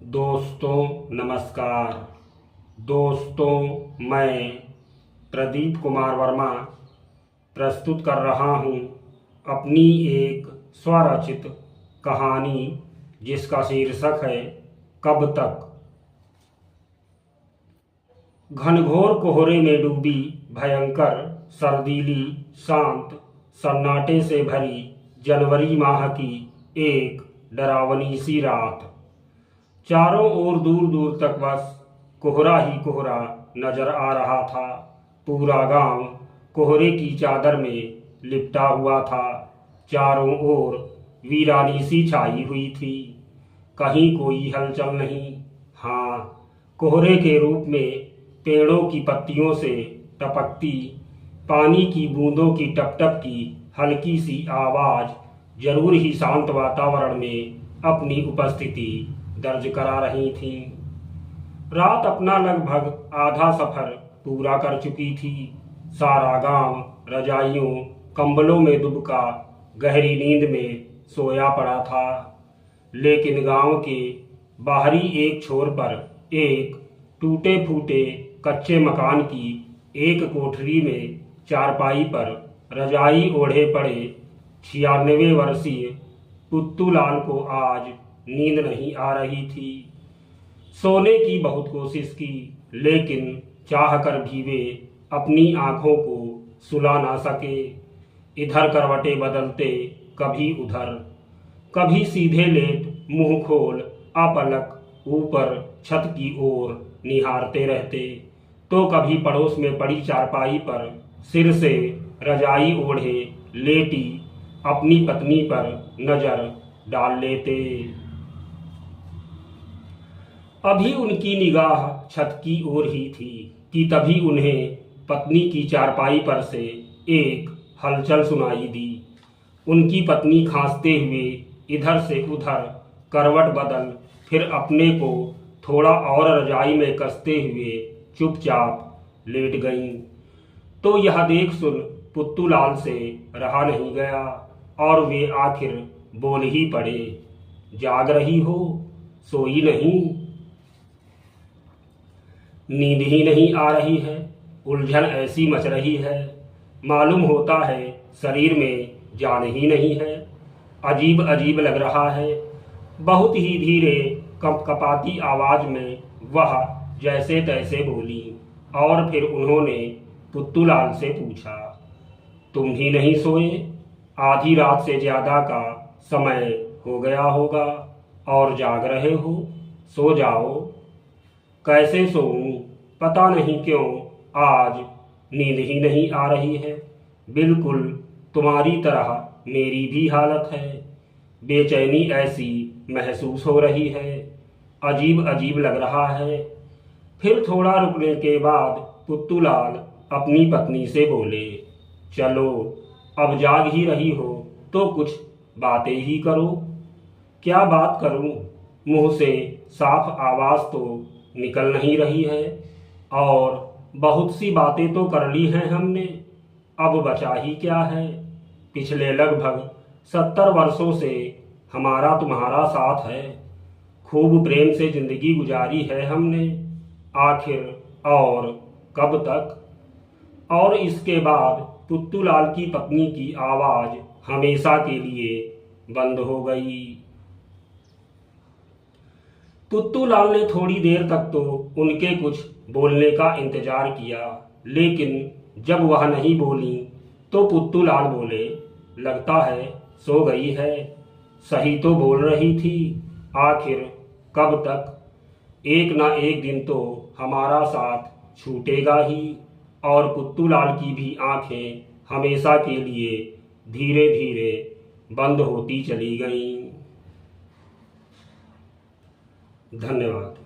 दोस्तों नमस्कार। दोस्तों मैं प्रदीप कुमार वर्मा प्रस्तुत कर रहा हूँ अपनी एक स्वरचित कहानी जिसका शीर्षक है कब तक। घनघोर कोहरे में डूबी भयंकर सर्दीली शांत सन्नाटे से भरी जनवरी माह की एक डरावनी सी रात। चारों ओर दूर दूर तक बस कोहरा ही कोहरा नजर आ रहा था। पूरा गांव कोहरे की चादर में लिपटा हुआ था। चारों ओर वीरानी सी छाई हुई थी। कहीं कोई हलचल नहीं। हाँ, कोहरे के रूप में पेड़ों की पत्तियों से टपकती पानी की बूंदों की टप टप की हल्की सी आवाज जरूर ही शांत वातावरण में अपनी उपस्थिति दर्ज करा रही थी। रात अपना लगभग आधा सफर पूरा कर चुकी थी। सारा गांव रजाइयों कंबलों में दुबका गहरी नींद में सोया पड़ा था। लेकिन गांव के बाहरी एक छोर पर एक टूटे फूटे कच्चे मकान की एक कोठरी में चारपाई पर रजाई ओढ़े पड़े 96 वर्षीय पुत्तूलाल को आज नींद नहीं आ रही थी। सोने की बहुत कोशिश की, लेकिन चाह कर भी वे अपनी आंखों को सुला ना सके। इधर करवटें बदलते, कभी उधर, कभी सीधे लेट मुंह खोल अपलक ऊपर छत की ओर निहारते रहते, तो कभी पड़ोस में पड़ी चारपाई पर सिर से रजाई ओढ़े लेटी अपनी पत्नी पर नजर डाल लेते। अभी उनकी निगाह छत की ओर ही थी कि तभी उन्हें पत्नी की चारपाई पर से एक हलचल सुनाई दी। उनकी पत्नी खांसते हुए इधर से उधर करवट बदल फिर अपने को थोड़ा और रजाई में कसते हुए चुपचाप लेट गईं। तो यह देख सुन पुत्तूलाल से रहा नहीं गया और वे आखिर बोल ही पड़े, जाग रही हो, सोई नहीं? नींद ही नहीं आ रही है, उलझन ऐसी मच रही है, मालूम होता है शरीर में जान ही नहीं है। अजीब अजीब लग रहा है। बहुत ही धीरे कपकपाती आवाज में वह जैसे तैसे बोली और फिर उन्होंने पुत्तूलाल से पूछा, तुम ही नहीं सोए? आधी रात से ज्यादा का समय हो गया होगा और जाग रहे हो, सो जाओ। कैसे सोऊं? पता नहीं क्यों आज नींद ही नहीं आ रही है। बिल्कुल तुम्हारी तरह मेरी भी हालत है। बेचैनी ऐसी महसूस हो रही है, अजीब अजीब लग रहा है। फिर थोड़ा रुकने के बाद पुत्तूलाल अपनी पत्नी से बोले, चलो अब जाग ही रही हो तो कुछ बातें ही करो। क्या बात करूं? मुंह से साफ आवाज तो निकल नहीं रही है और बहुत सी बातें तो कर ली हैं हमने, अब बचा ही क्या है? पिछले लगभग 70 वर्षों से हमारा तुम्हारा साथ है। खूब प्रेम से जिंदगी गुजारी है हमने, आखिर और कब तक? और इसके बाद पुत्तूलाल की पत्नी की आवाज हमेशा के लिए बंद हो गई। पुत्तूलाल ने थोड़ी देर तक तो उनके कुछ बोलने का इंतजार किया, लेकिन जब वह नहीं बोली तो पुत्तूलाल बोले, लगता है सो गई है। सही तो बोल रही थी, आखिर कब तक? एक ना एक दिन तो हमारा साथ छूटेगा ही। और पुत्तूलाल की भी आंखें हमेशा के लिए धीरे धीरे बंद होती चली गईं। धन्यवाद।